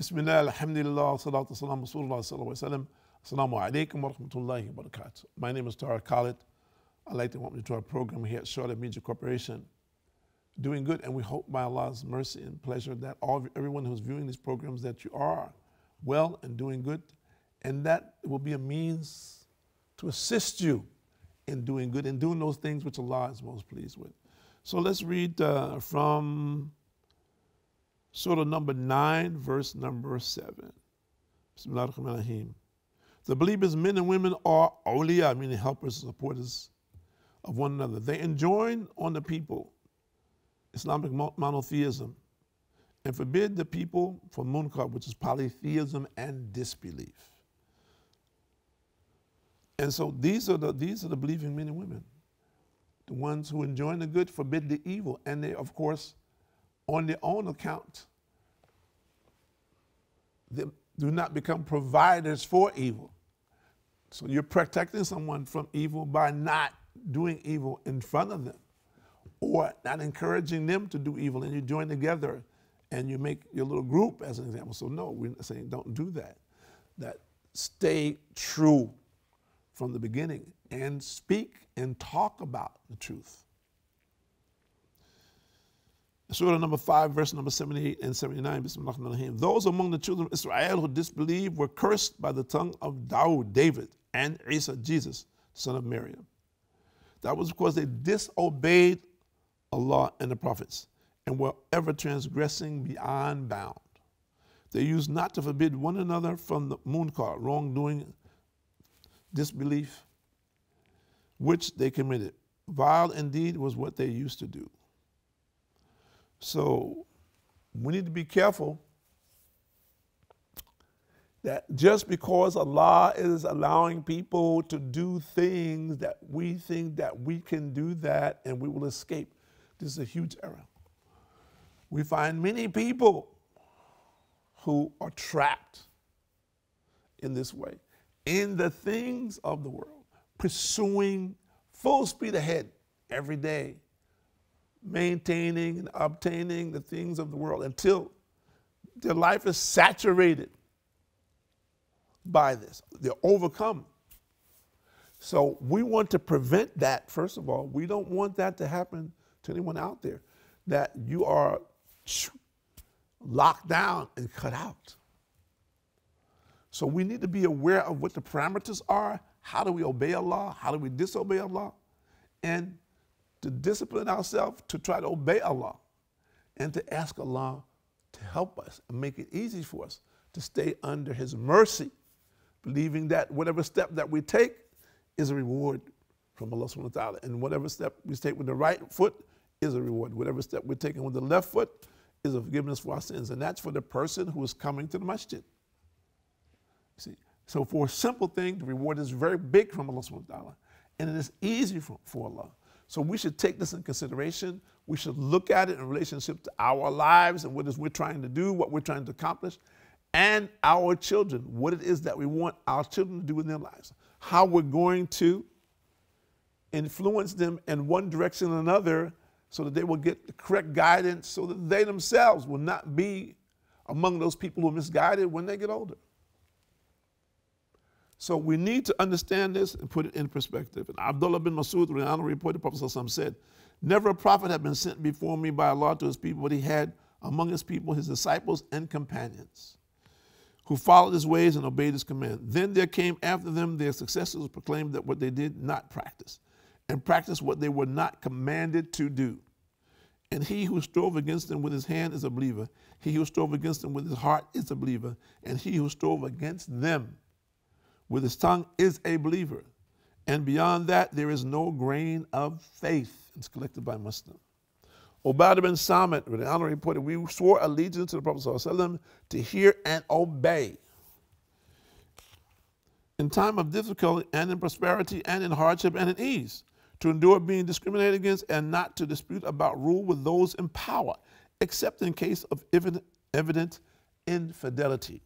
Bismillah, alhamdulillah, salatu salam, rasulullah sallallahu alayhi wa sallam. Assalamu alaikum wa rahmatullahi wa barakatuh. My name is Tara Khalid. I'd like to welcome you to our program here at Sharjah Media Corporation. Doing good, and we hope by Allah's mercy and pleasure that everyone who's viewing these programs that you are well and doing good, and that will be a means to assist you in doing good and doing those things which Allah is most pleased with. So let's read from Surah number 9, verse number 7. Bismillah ar-Rahman ar-Rahim. The believers, men and women, are awliya, meaning helpers and supporters of one another. They enjoin on the people Islamic monotheism and forbid the people from munkar, which is polytheism and disbelief. And so these are the believing men and women, the ones who enjoin the good, forbid the evil, and they, of course, on their own account, they do not become providers for evil. So you're protecting someone from evil by not doing evil in front of them, or not encouraging them to do evil, and you join together and you make your little group as an example. So no, we're not saying don't do that. That stay true from the beginning and speak and talk about the truth. Surah number 5, verse number 78 and 79. Bismillah ar-Rahman ar-Rahim. Those among the children of Israel who disbelieved were cursed by the tongue of David, and Isa, Jesus, son of Maryam. That was because they disobeyed Allah and the prophets and were ever transgressing beyond bound. They used not to forbid one another from the munkar, wrongdoing, disbelief, which they committed. Vile indeed was what they used to do. So we need to be careful that just because Allah is allowing people to do things that we think that we can do that and we will escape, this is a huge error. We find many people who are trapped in this way, in the things of the world, pursuing full speed ahead every day, maintaining and obtaining the things of the world until their life is saturated by this. They're overcome. So we want to prevent that, first of all. We don't want that to happen to anyone out there, that you are locked down and cut out. So we need to be aware of what the parameters are. How do we obey Allah? How do we disobey Allah? And to discipline ourselves to try to obey Allah and to ask Allah to help us and make it easy for us to stay under His mercy, believing that whatever step that we take is a reward from Allah subhanahu wa ta'ala, and whatever step we take with the right foot is a reward. Whatever step we're taking with the left foot is a forgiveness for our sins, and that's for the person who is coming to the masjid. See, so for a simple thing, the reward is very big from Allah subhanahu wa ta'ala, and it is easy for Allah. So we should take this in consideration. We should look at it in relationship to our lives and what it is we're trying to do, what we're trying to accomplish, and our children, what it is that we want our children to do in their lives, how we're going to influence them in one direction or another so that they will get the correct guidance, so that they themselves will not be among those people who are misguided when they get older. So we need to understand this and put it in perspective. And Abdullah bin Masud reported, the Prophet ﷺ said, never a prophet had been sent before me by Allah to his people, but he had among his people his disciples and companions who followed his ways and obeyed his command. Then there came after them their successors who proclaimed that what they did not practice, and practiced what they were not commanded to do. And he who strove against them with his hand is a believer. He who strove against them with his heart is a believer. And he who strove against them with his tongue is a believer. And beyond that, there is no grain of faith. It's collected by Muslim. Ubadah bin Samit reported, we swore allegiance to the Prophet ﷺ to hear and obey in time of difficulty and in prosperity and in hardship and in ease, to endure being discriminated against and not to dispute about rule with those in power, except in case of evident infidelity,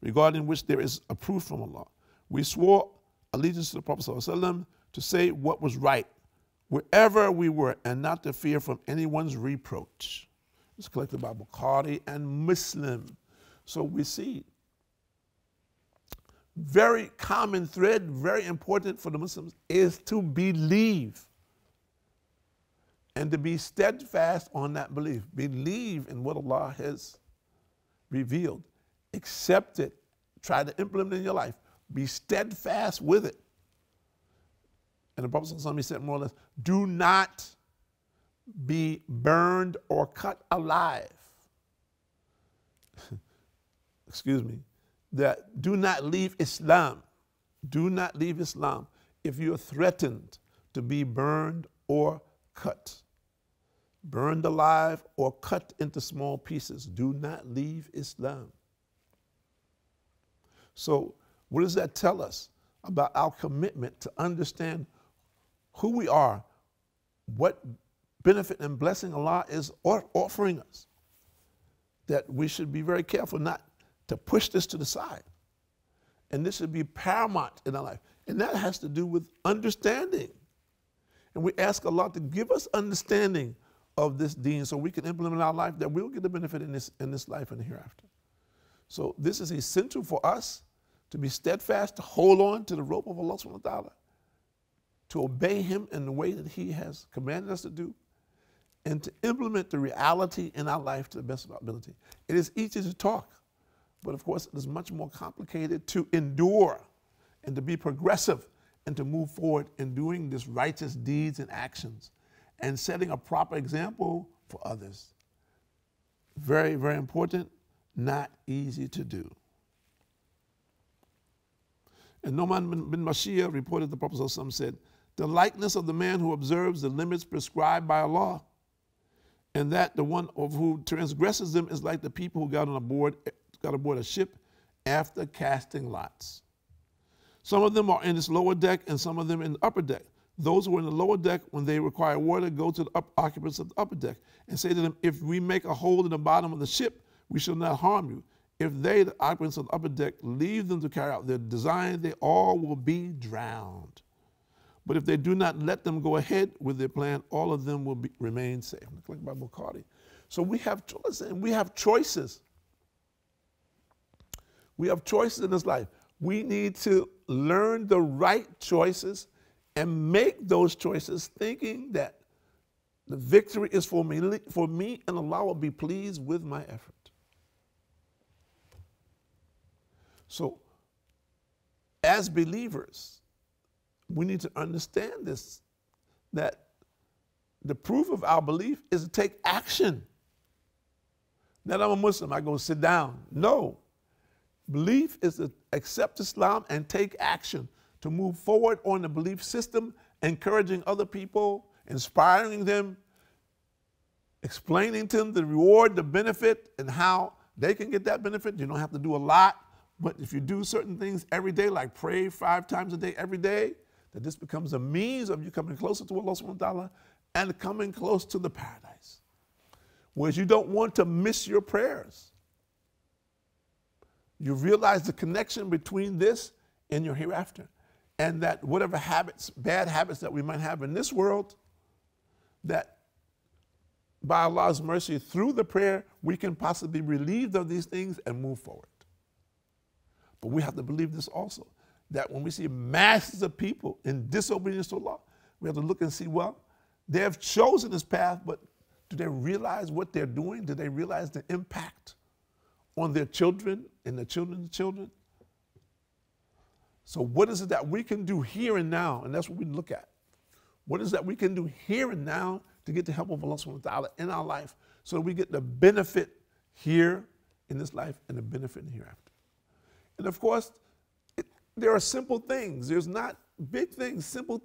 regarding which there is a proof from Allah. We swore allegiance to the Prophet ﷺ to say what was right, wherever we were, and not to fear from anyone's reproach. It's collected by Bukhari and Muslim. So we see very common thread, very important for the Muslims, is to believe and to be steadfast on that belief. Believe in what Allah has revealed. Accept it. Try to implement it in your life. Be steadfast with it. And the Prophet ﷺ said more or less, do not be burned or cut alive. Excuse me. That do not leave Islam. Do not leave Islam if you're threatened to be burned or cut. Burned alive or cut into small pieces. Do not leave Islam. So what does that tell us about our commitment to understand who we are, what benefit and blessing Allah is offering us? That we should be very careful not to push this to the side. And this should be paramount in our life. And that has to do with understanding. And we ask Allah to give us understanding of this deen so we can implement in our life that we'll get the benefit in this life and the hereafter. So this is essential for us to be steadfast, to hold on to the rope of Allah subhanahu wa ta'ala, to obey Him in the way that He has commanded us to do, and to implement the reality in our life to the best of our ability. It is easy to talk, but of course it is much more complicated to endure and to be progressive and to move forward in doing these righteous deeds and actions and setting a proper example for others. Very, very important, not easy to do. And Nu'man bin Bashir reported the Prophet ﷺ said, the likeness of the man who observes the limits prescribed by Allah, and that the one of who transgresses them is like the people who got aboard a ship after casting lots. Some of them are in this lower deck and some of them in the upper deck. Those who are in the lower deck, when they require water, go to the occupants of the upper deck and say to them, if we make a hole in the bottom of the ship, we shall not harm you. If they, the occupants of the upper deck, leave them to carry out their design, they all will be drowned. But if they do not let them go ahead with their plan, all of them will remain safe. Like by Bukhari. So we have choices. We have choices. We have choices in this life. We need to learn the right choices and make those choices thinking that the victory is for me and Allah will be pleased with my effort. So, as believers, we need to understand this, that the proof of our belief is to take action. Not I'm a Muslim, I go sit down. No. Belief is to accept Islam and take action, to move forward on the belief system, encouraging other people, inspiring them, explaining to them the reward, the benefit, and how they can get that benefit. You don't have to do a lot, but if you do certain things every day, like pray 5 times a day every day, that this becomes a means of you coming closer to Allah subhanahu wa ta'ala and coming close to the paradise. Whereas you don't want to miss your prayers. You realize the connection between this and your hereafter. And that whatever habits, bad habits that we might have in this world, that by Allah's mercy, through the prayer, we can possibly be relieved of these things and move forward. But we have to believe this also, that when we see masses of people in disobedience to Allah, we have to look and see, well, they have chosen this path, but do they realize what they're doing? Do they realize the impact on their children and their children's children? So what is it that we can do here and now? And that's what we look at. What is that we can do here and now to get the help of Allah subhanahu wa ta'ala in our life so that we get the benefit here in this life and the benefit in hereafter? And of course, there are simple things. There's not big things, simple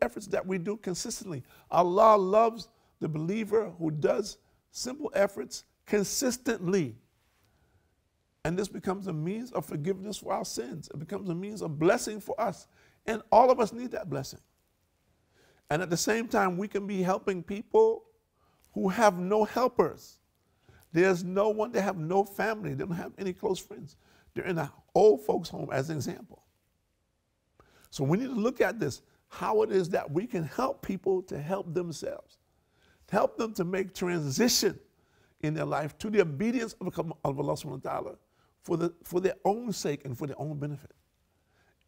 efforts that we do consistently. Allah loves the believer who does simple efforts consistently. And this becomes a means of forgiveness for our sins. It becomes a means of blessing for us. And all of us need that blessing. And at the same time, we can be helping people who have no helpers. There's no one, they have no family, they don't have any close friends. They're in an old folks' home as an example. So we need to look at this, how it is that we can help people to help themselves, to help them to make transition in their life to the obedience of Allah subhanahu wa ta'ala, for their own sake and for their own benefit.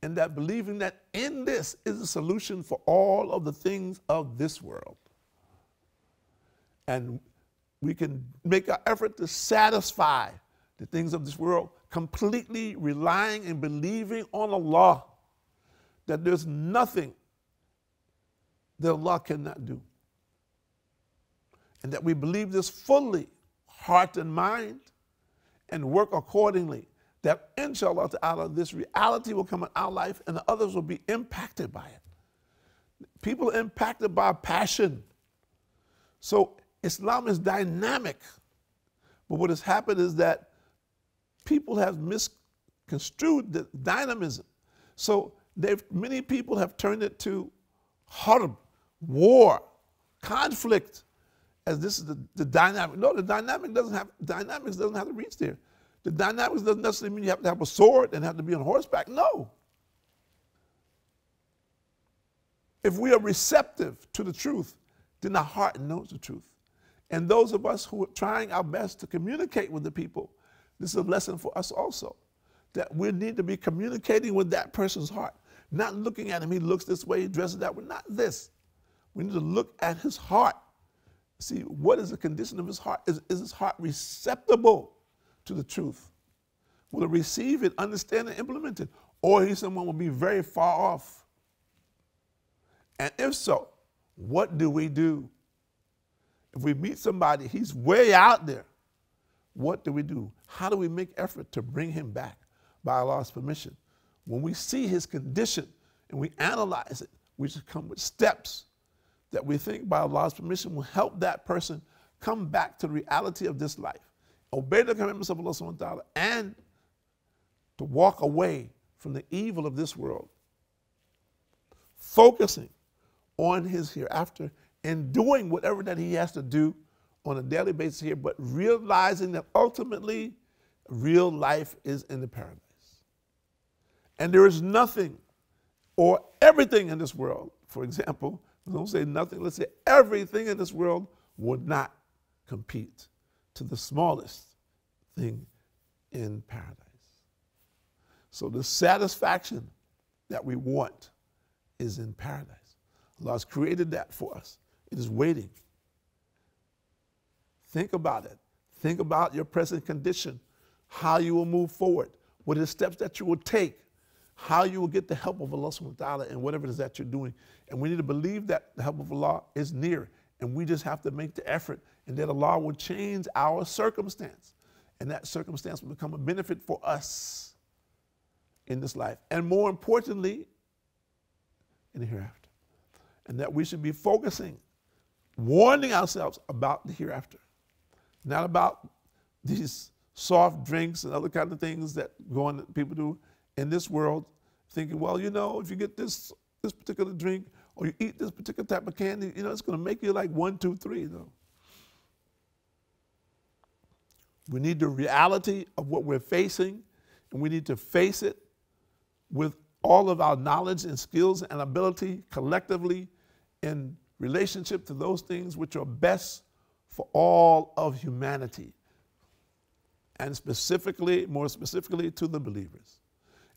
And that believing that in this is the solution for all of the things of this world. And we can make our effort to satisfy the things of this world, completely relying and believing on Allah, that there's nothing that Allah cannot do. And that we believe this fully, heart and mind, and work accordingly, that inshallah ta'ala, this reality will come in our life and the others will be impacted by it. People are impacted by passion. So Islam is dynamic. But what has happened is that people have misconstrued the dynamism. So many people have turned it to harb, war, conflict, as this is the dynamic. No, the dynamics doesn't have to reach there. The dynamics doesn't necessarily mean you have to have a sword and have to be on horseback. No. If we are receptive to the truth, then our heart knows the truth. And those of us who are trying our best to communicate with the people, this is a lesson for us also, that we need to be communicating with that person's heart, not looking at him, he looks this way, he dresses that way, not this. We need to look at his heart. See, what is the condition of his heart? Is his heart receptible to the truth? Will it receive it, understand it, implement it? Or he someone will be very far off. And if so, what do we do? If we meet somebody, he's way out there, what do we do? How do we make effort to bring him back by Allah's permission? When we see his condition and we analyze it, we should come with steps that we think by Allah's permission will help that person come back to the reality of this life, obey the commandments of Allah subhanahu wa ta'ala, and to walk away from the evil of this world, focusing on his hereafter and doing whatever that he has to do on a daily basis here, but realizing that ultimately real life is in the paradise. And there is nothing or everything in this world, for example, don't say nothing, let's say everything in this world would not compete to the smallest thing in paradise. So the satisfaction that we want is in paradise. Allah has created that for us. It is waiting. Think about it. Think about your present condition, how you will move forward, what are the steps that you will take, how you will get the help of Allah subhanahu wa ta'ala in whatever it is that you're doing. And we need to believe that the help of Allah is near, and we just have to make the effort, and that Allah will change our circumstance, and that circumstance will become a benefit for us in this life, and more importantly, in the hereafter. And that we should be focusing, warning ourselves about the hereafter, not about these soft drinks and other kind of things that people do in this world, thinking, well, you know, if you get this particular drink or you eat this particular type of candy, you know, it's going to make you like 1, 2, 3. You know. We need the reality of what we're facing, and we need to face it with all of our knowledge and skills and ability collectively in relationship to those things which are best for all of humanity, and more specifically to the believers.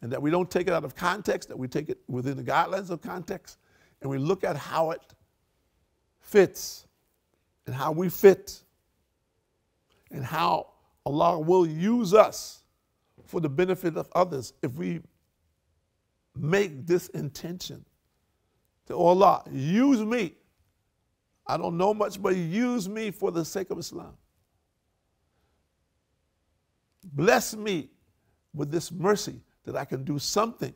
And that we don't take it out of context, that we take it within the guidelines of context, and we look at how it fits and how we fit and how Allah will use us for the benefit of others if we make this intention. To Allah, use me. I don't know much, but use me for the sake of Islam. Bless me with this mercy that I can do something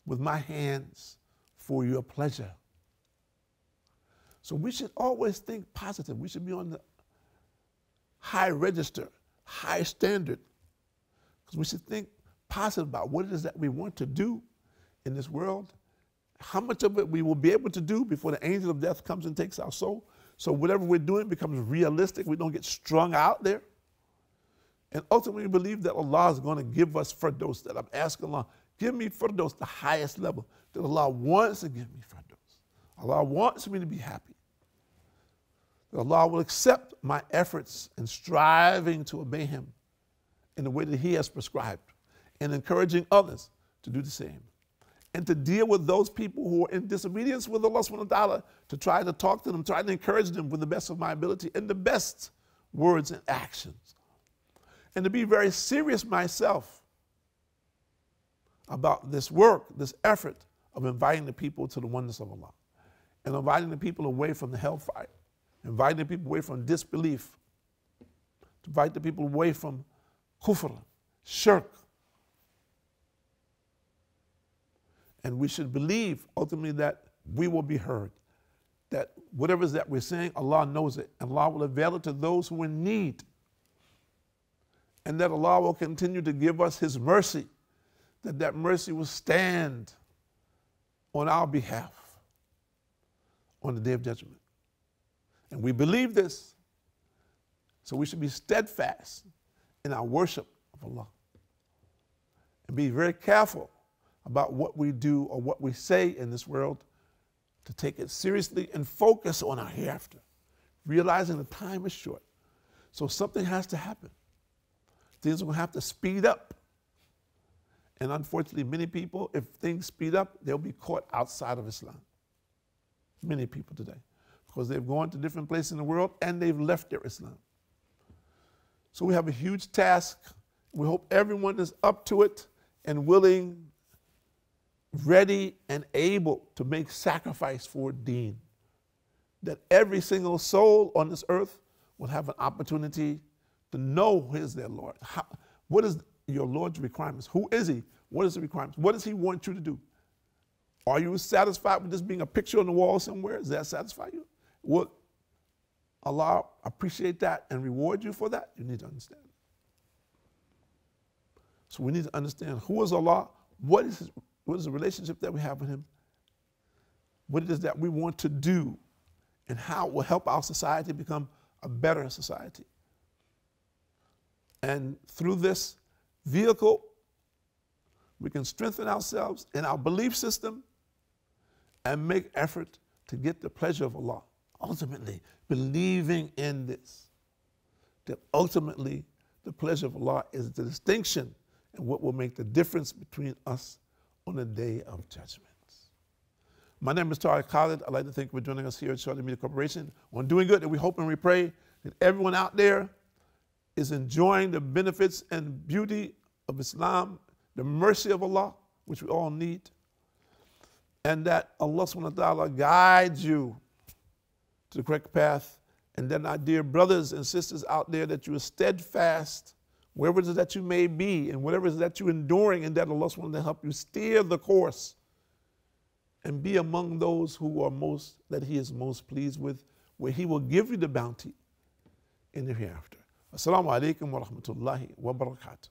with my hands for your pleasure. So we should always think positive. We should be on the high register, high standard, because we should think positive about what it is that we want to do in this world, how much of it we will be able to do before the angel of death comes and takes our soul. So whatever we're doing becomes realistic. We don't get strung out there. And ultimately believe that Allah is going to give us firdaus, that I'm asking Allah, give me firdaus, the highest level, that Allah wants to give me firdaus. Allah wants me to be happy. That Allah will accept my efforts in striving to obey Him in the way that he has prescribed, and encouraging others to do the same. And to deal with those people who are in disobedience with Allah subhanahu wa ta'ala, to try to talk to them, try to encourage them with the best of my ability and the best words and actions. And to be very serious myself about this work, this effort of inviting the people to the oneness of Allah, and inviting the people away from the hellfire, inviting the people away from disbelief, to invite the people away from kufr, shirk. And we should believe ultimately that we will be heard, that whatever it is that we're saying, Allah knows it, and Allah will avail it to those who are in need, and that Allah will continue to give us His mercy, that mercy will stand on our behalf on the Day of Judgment. And we believe this, so we should be steadfast in our worship of Allah and be very careful about what we do or what we say in this world, to take it seriously and focus on our hereafter, realizing the time is short. So something has to happen. Things are going to have to speed up. And unfortunately, many people, if things speed up, they'll be caught outside of Islam. Many people today, because they've gone to different places in the world and they've left their Islam. So we have a huge task. We hope everyone is up to it and willing, ready and able to make sacrifice for Deen. That every single soul on this earth will have an opportunity to know who is their Lord. What is your Lord's requirements? Who is He? What is the requirements? What does He want you to do? Are you satisfied with this being a picture on the wall somewhere? Does that satisfy you? Will Allah appreciate that and reward you for that? You need to understand. So we need to understand who is Allah, what is the relationship that we have with Him, what it is that we want to do, and how it will help our society become a better society. And through this vehicle, we can strengthen ourselves in our belief system and make effort to get the pleasure of Allah. Ultimately, believing in this, that ultimately the pleasure of Allah is the distinction and what will make the difference between us on the Day of Judgment. My name is Tariq Khalid. I'd like to thank you for joining us here at Sharjah Media Corporation on Doing Good, and we hope and we pray that everyone out there is enjoying the benefits and beauty of Islam, the mercy of Allah, which we all need, and that Allah subhanahu wa ta'ala guides you to the correct path, and then our dear brothers and sisters out there, that you are steadfast wherever it is that you may be and whatever it is that you're enduring, and that Allah subhanahu wa ta'ala help you steer the course and be among those who are that He is most pleased with, where He will give you the bounty in the hereafter. Assalamu alaikum wa rahmatullahi wa barakatuh.